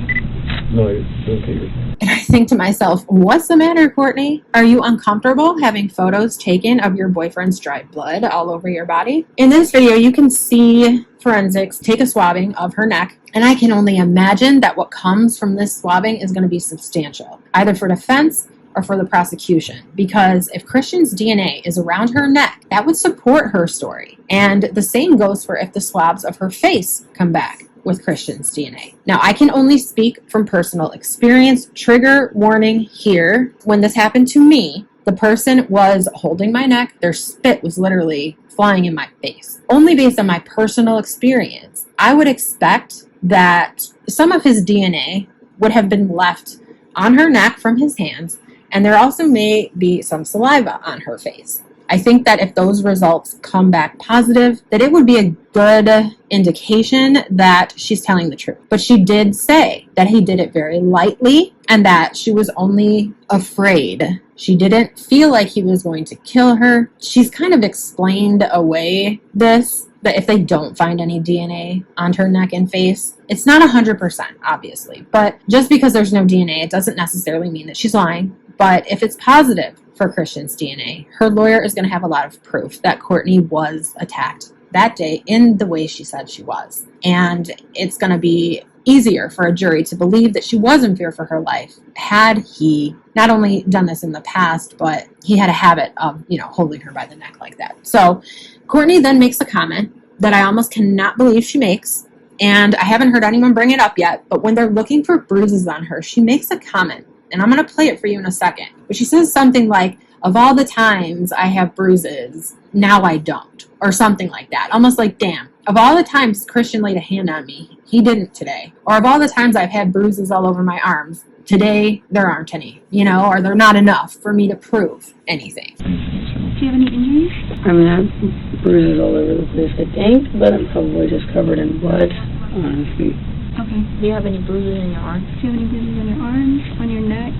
No, it's okay. And I think to myself, what's the matter, Courtney? Are you uncomfortable having photos taken of your boyfriend's dried blood all over your body? In this video, you can see forensics take a swabbing of her neck, and I can only imagine that what comes from this swabbing is going to be substantial, either for defense or for the prosecution, because if Christian's DNA is around her neck, that would support her story. And the same goes for if the swabs of her face come back with Christian's DNA. Now, I can only speak from personal experience. Trigger warning here. When this happened to me, the person was holding my neck. Their spit was literally flying in my face. Only based on my personal experience, I would expect that some of his DNA would have been left on her neck from his hands, and there also may be some saliva on her face. I think that if those results come back positive, that it would be a good indication that she's telling the truth. But she did say that he did it very lightly and that she was only afraid. She didn't feel like he was going to kill her. She's kind of explained away this, that if they don't find any DNA on her neck and face, it's not 100%, obviously. But just because there's no DNA, it doesn't necessarily mean that she's lying. But if it's positive for Christian's DNA, her lawyer is going to have a lot of proof that Courtney was attacked that day in the way she said she was. And it's going to be easier for a jury to believe that she was in fear for her life had he not only done this in the past, but he had a habit of, holding her by the neck like that. So Courtney then makes a comment that I almost cannot believe she makes, and I haven't heard anyone bring it up yet, but when they're looking for bruises on her, she makes a comment, and I'm going to play it for you in a second. But she says something like, of all the times I have bruises, now I don't, or something like that. Almost like, damn, of all the times Christian laid a hand on me, he didn't today. Or of all the times I've had bruises all over my arms, today there aren't any, or they're not enough for me to prove anything. Do you have any injuries? I mean, I have bruises all over the place, I think, but I'm probably just covered in blood, honestly. Okay. Do you have any bruises in your arms? Do you have any bruises on your arms, on your neck?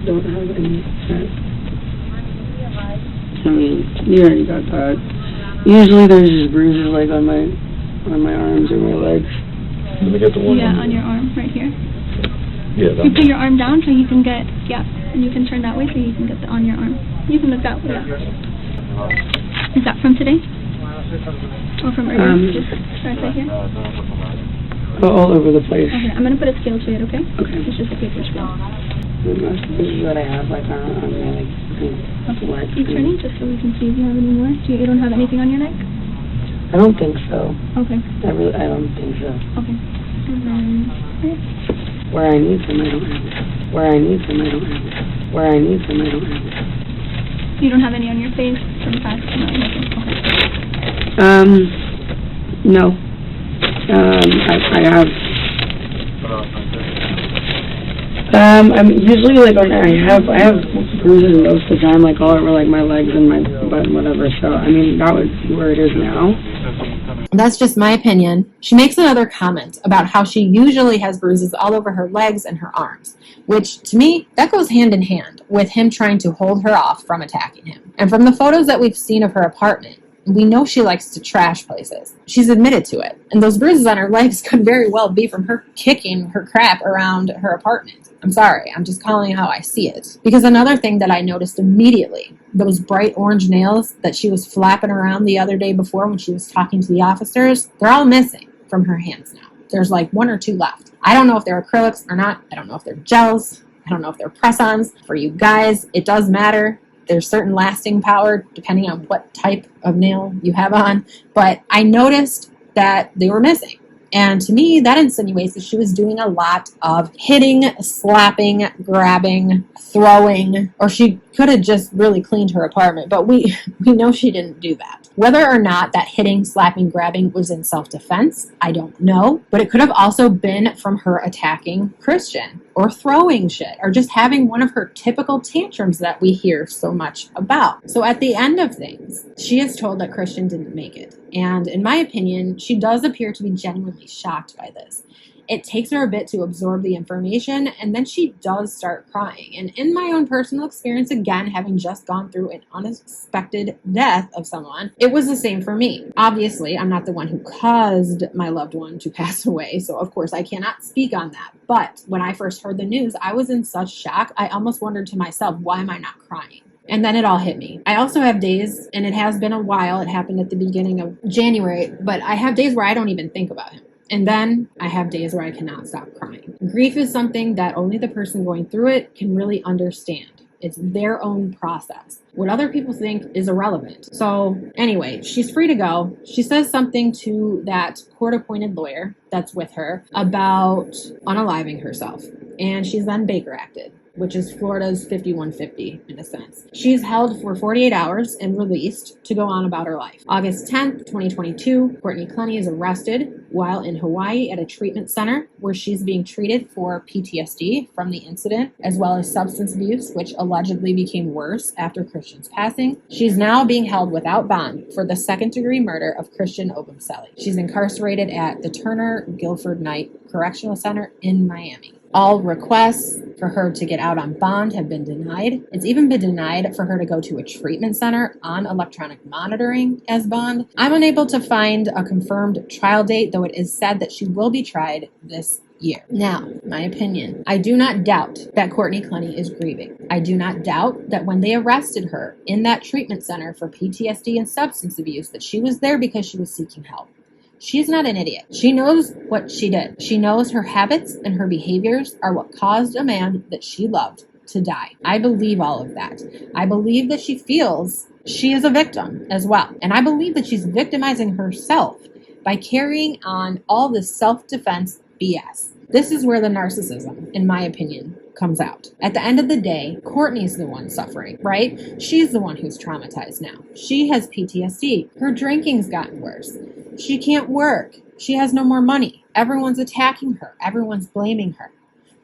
Don't have any. I mean, you already got that. Usually there's just bruises like on my arms or my legs. Let me get the one. Yeah, on your arm, right here. Yeah, You put your arm down so you can get, and you can turn that way so you can get on your arm. You can look that way. Is that from today? Or from earlier? Just start right here? All over the place. Okay, I'm going to put a scale to it, okay? Okay. It's just a paper scale. This is what I have, like, on my, like, what? Keep turning just so we can see if you have any more. You don't have anything on your neck? I don't think so. Okay. I don't think so. Okay. And then, where I need some, I don't have it. Where I need some, I don't have it. Where I need some, I don't have it. You don't have any on your face from the past? No, nothing. Okay. No. I have. I mean, usually, like, when I have bruises most of the time, like, all over, like, my legs and my butt and whatever, so, I mean, that was where it is now. That's just my opinion. She makes another comment about how she usually has bruises all over her legs and her arms, which, to me, that goes hand in hand with him trying to hold her off from attacking him. And from the photos that we've seen of her apartment, we know she likes to trash places. She's admitted to it. And those bruises on her legs could very well be from her kicking her crap around her apartment. I'm sorry, I'm just calling how I see it. Because another thing that I noticed immediately, those bright orange nails that she was flapping around the other day before when she was talking to the officers, they're all missing from her hands now. There's like 1 or 2 left. I don't know if they're acrylics or not. I don't know if they're gels. I don't know if they're press-ons. For you guys, it does matter. There's certain lasting power depending on what type of nail you have on. But I noticed that they were missing. And to me, that insinuates that she was doing a lot of hitting, slapping, grabbing, throwing, or she could have just really cleaned her apartment. But we know she didn't do that. Whether or not that hitting, slapping, grabbing was in self-defense, I don't know. But it could have also been from her attacking Christian or throwing shit or just having one of her typical tantrums that we hear so much about. So at the end of things, she is told that Christian didn't make it. And in my opinion, she does appear to be genuinely shocked by this. It takes her a bit to absorb the information, and then she does start crying. And in my own personal experience, again, having just gone through an unexpected death of someone, it was the same for me. Obviously, I'm not the one who caused my loved one to pass away, so of course I cannot speak on that. But when I first heard the news, I was in such shock, I almost wondered to myself, why am I not crying? And then it all hit me. I also have days, and it has been a while, it happened at the beginning of January, but I have days where I don't even think about him. And then I have days where I cannot stop crying. Grief is something that only the person going through it can really understand. It's their own process. What other people think is irrelevant. So anyway, she's free to go. She says something to that court-appointed lawyer that's with her about unaliving herself. And she's then Baker acted, which is Florida's 5150 in a sense. She's held for 48 hours and released to go on about her life. August 10th, 2022, Courtney Clenny is arrested while in Hawaii at a treatment center where she's being treated for PTSD from the incident, as well as substance abuse, which allegedly became worse after Christian's passing. She's now being held without bond for the second-degree murder of Christian Obumseli. She's incarcerated at the Turner Guilford Knight Correctional Center in Miami. All requests for her to get out on bond have been denied. It's even been denied for her to go to a treatment center on electronic monitoring as bond. I'm unable to find a confirmed trial date, though it is said that she will be tried this year. Now, my opinion, I do not doubt that Courtney Clenny is grieving. I do not doubt that when they arrested her in that treatment center for PTSD and substance abuse, that she was there because she was seeking help. She's not an idiot. She knows what she did. She knows her habits and her behaviors are what caused a man that she loved to die. I believe all of that. I believe that she feels she is a victim as well. And I believe that she's victimizing herself by carrying on all this self-defense BS. This is where the narcissism, in my opinion, comes out. At the end of the day, Courtney's the one suffering, right? She's the one who's traumatized now. She has PTSD. Her drinking's gotten worse. She can't work. She has no more money. Everyone's attacking her. Everyone's blaming her.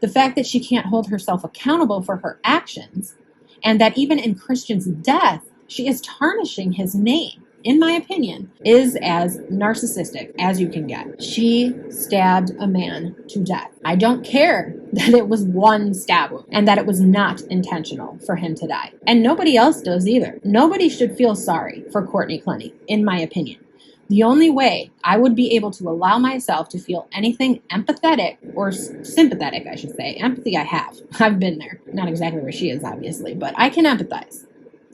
The fact that she can't hold herself accountable for her actions, and that even in Christian's death, she is tarnishing his name, in my opinion, is as narcissistic as you can get. She stabbed a man to death. I don't care that it was one stab wound and that it was not intentional for him to die. And nobody else does either. Nobody should feel sorry for Courtney Clenny, in my opinion. The only way I would be able to allow myself to feel anything empathetic, or sympathetic, I should say. Empathy I have. I've been there. Not exactly where she is, obviously, but I can empathize.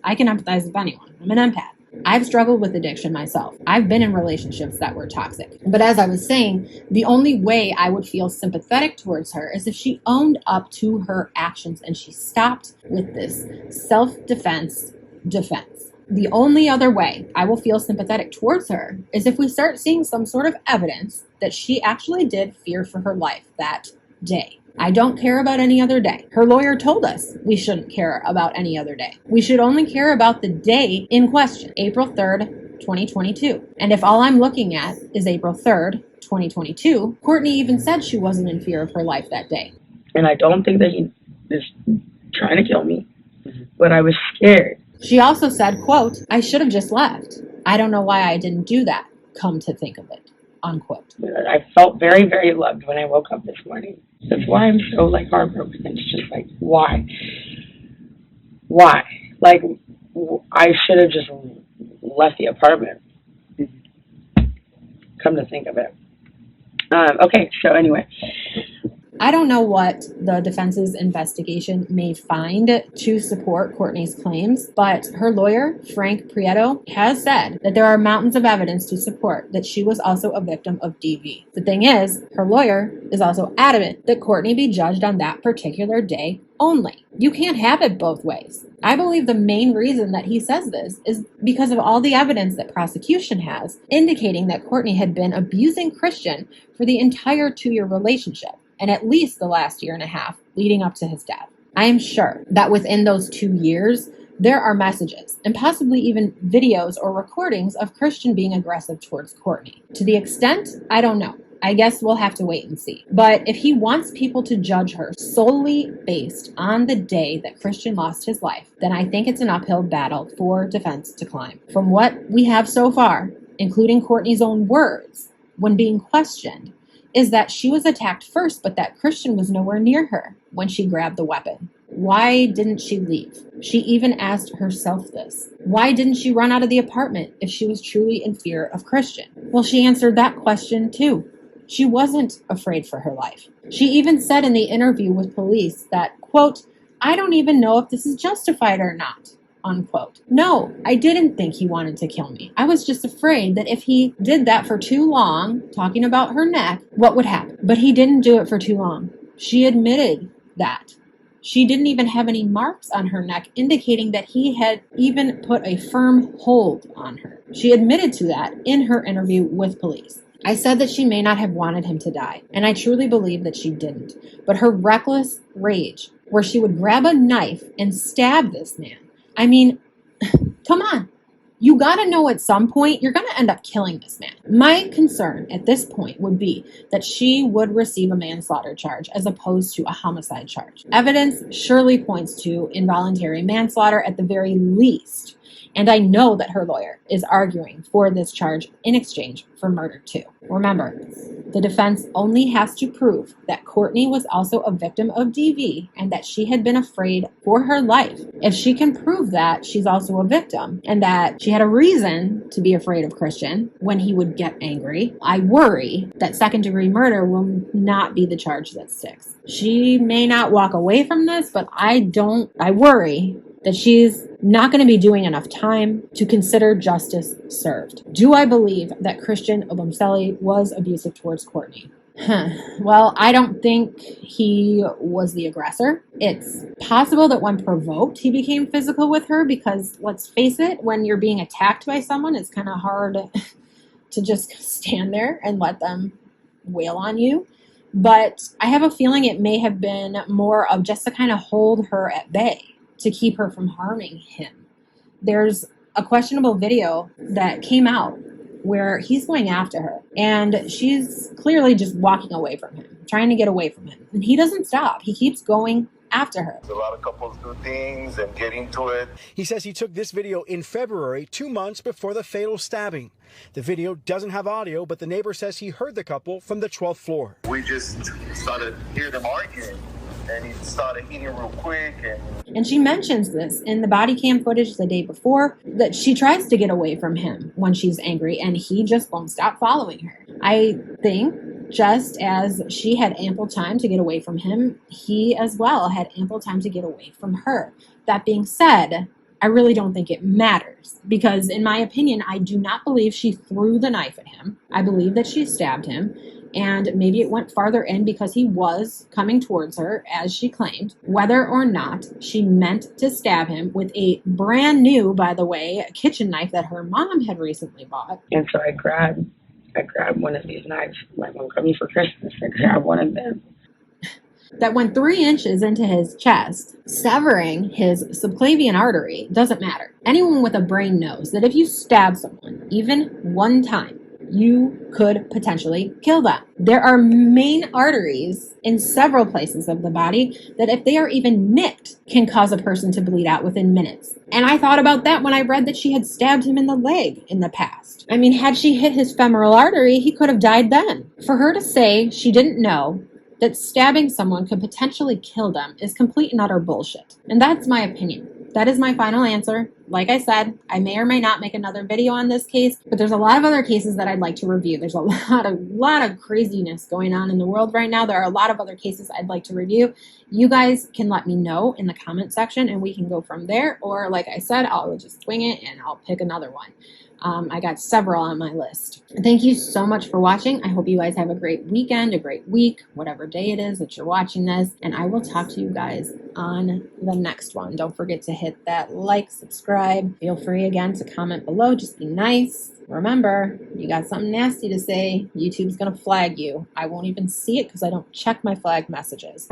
I can empathize with anyone. I'm an empath. I've struggled with addiction myself. I've been in relationships that were toxic. But as I was saying, the only way I would feel sympathetic towards her is if she owned up to her actions and she stopped with this self-defense defense. The only other way I will feel sympathetic towards her is if we start seeing some sort of evidence that she actually did fear for her life that day. I don't care about any other day. Her lawyer told us we shouldn't care about any other day. We should only care about the day in question, April 3rd, 2022. And if all I'm looking at is April 3rd, 2022, Courtney even said she wasn't in fear of her life that day. And I don't think that he is trying to kill me, but I was scared. She also said, quote, "I should have just left. I don't know why I didn't do that, come to think of it," unquote. I felt very, very loved when I woke up this morning. That's why I'm so, like, heartbroken. It's just like, why? Why? Like, I should have just left the apartment. Come to think of it. Okay, so anyway. I don't know what the defense's investigation may find to support Courtney's claims, but her lawyer, Frank Prieto, has said that there are mountains of evidence to support that she was also a victim of DV. The thing is, her lawyer is also adamant that Courtney be judged on that particular day only. You can't have it both ways. I believe the main reason that he says this is because of all the evidence that prosecution has indicating that Courtney had been abusing Christian for the entire 2-year relationship, and at least the last 1.5 years leading up to his death. I am sure that within those 2 years, there are messages and possibly even videos or recordings of Christian being aggressive towards Courtney. To the extent, I don't know. I guess we'll have to wait and see. But if he wants people to judge her solely based on the day that Christian lost his life, then I think it's an uphill battle for defense to climb. From what we have so far, including Courtney's own words when being questioned, is that she was attacked first, but that Christian was nowhere near her when she grabbed the weapon. Why didn't she leave? She even asked herself this. Why didn't she run out of the apartment if she was truly in fear of Christian? Well, she answered that question too. She wasn't afraid for her life. She even said in the interview with police that, quote, "I don't even know if this is justified or not," unquote. "No, I didn't think he wanted to kill me. I was just afraid that if he did that for too long, talking about her neck, what would happen?" But he didn't do it for too long. She admitted that. She didn't even have any marks on her neck indicating that he had even put a firm hold on her. She admitted to that in her interview with police. I said that she may not have wanted him to die, and I truly believe that she didn't. But her reckless rage, where she would grab a knife and stab this man, I mean, come on. You gotta know at some point you're gonna end up killing this man. My concern at this point would be that she would receive a manslaughter charge as opposed to a homicide charge. Evidence surely points to involuntary manslaughter at the very least. And I know that her lawyer is arguing for this charge in exchange for murder too. Remember, the defense only has to prove that Courtney was also a victim of DV and that she had been afraid for her life. If she can prove that she's also a victim and that she had a reason to be afraid of Christian when he would get angry, I worry that second-degree murder will not be the charge that sticks. She may not walk away from this, but I worry that she's not going to be doing enough time to consider justice served. Do I believe that Christian Obumseli was abusive towards Courtney? Well, I don't think he was the aggressor. It's possible that when provoked, he became physical with her because, let's face it, when you're being attacked by someone, it's kind of hard to just stand there and let them wail on you. But I have a feeling it may have been more of just to kind of hold her at bay, to keep her from harming him. There's a questionable video that came out where he's going after her, and she's clearly just walking away from him, trying to get away from him. And he doesn't stop. He keeps going after her. A lot of couples do things and get into it. He says he took this video in February, 2 months before the fatal stabbing. The video doesn't have audio, but the neighbor says he heard the couple from the 12th floor. We just started hearing them arguing, and he started eating real quick. And she mentions this in the body cam footage the day before, that she tries to get away from him when she's angry, and he just won't stop following her. I think just as she had ample time to get away from him, he as well had ample time to get away from her. That being said, I really don't think it matters because, in my opinion, I do not believe she threw the knife at him. I believe that she stabbed him, and maybe it went farther in because he was coming towards her, as she claimed. Whether or not she meant to stab him with a brand new, by the way, kitchen knife that her mom had recently bought. And so I grabbed one of these knives. My mom got me for Christmas. I grabbed one of them. That went 3 inches into his chest, severing his subclavian artery. Doesn't matter. Anyone with a brain knows that if you stab someone, even one time, you could potentially kill them. There are main arteries in several places of the body that if they are even nicked can cause a person to bleed out within minutes. And I thought about that when I read that she had stabbed him in the leg in the past. I mean, had she hit his femoral artery, he could have died then. For her to say she didn't know that stabbing someone could potentially kill them is complete and utter bullshit. And that's my opinion. That is my final answer. Like I said, I may or may not make another video on this case, but there's a lot of other cases that I'd like to review. There's a lot of craziness going on in the world right now. There are a lot of other cases I'd like to review. You guys can let me know in the comment section and we can go from there. Or like I said, I'll just swing it and I'll pick another one. I got several on my list. Thank you so much for watching. I hope you guys have a great weekend, a great week, whatever day it is that you're watching this. And I will talk to you guys on the next one. Don't forget to hit that like, subscribe. Feel free again to comment below. Just be nice. Remember, you got something nasty to say, YouTube's going to flag you. I won't even see it because I don't check my flag messages.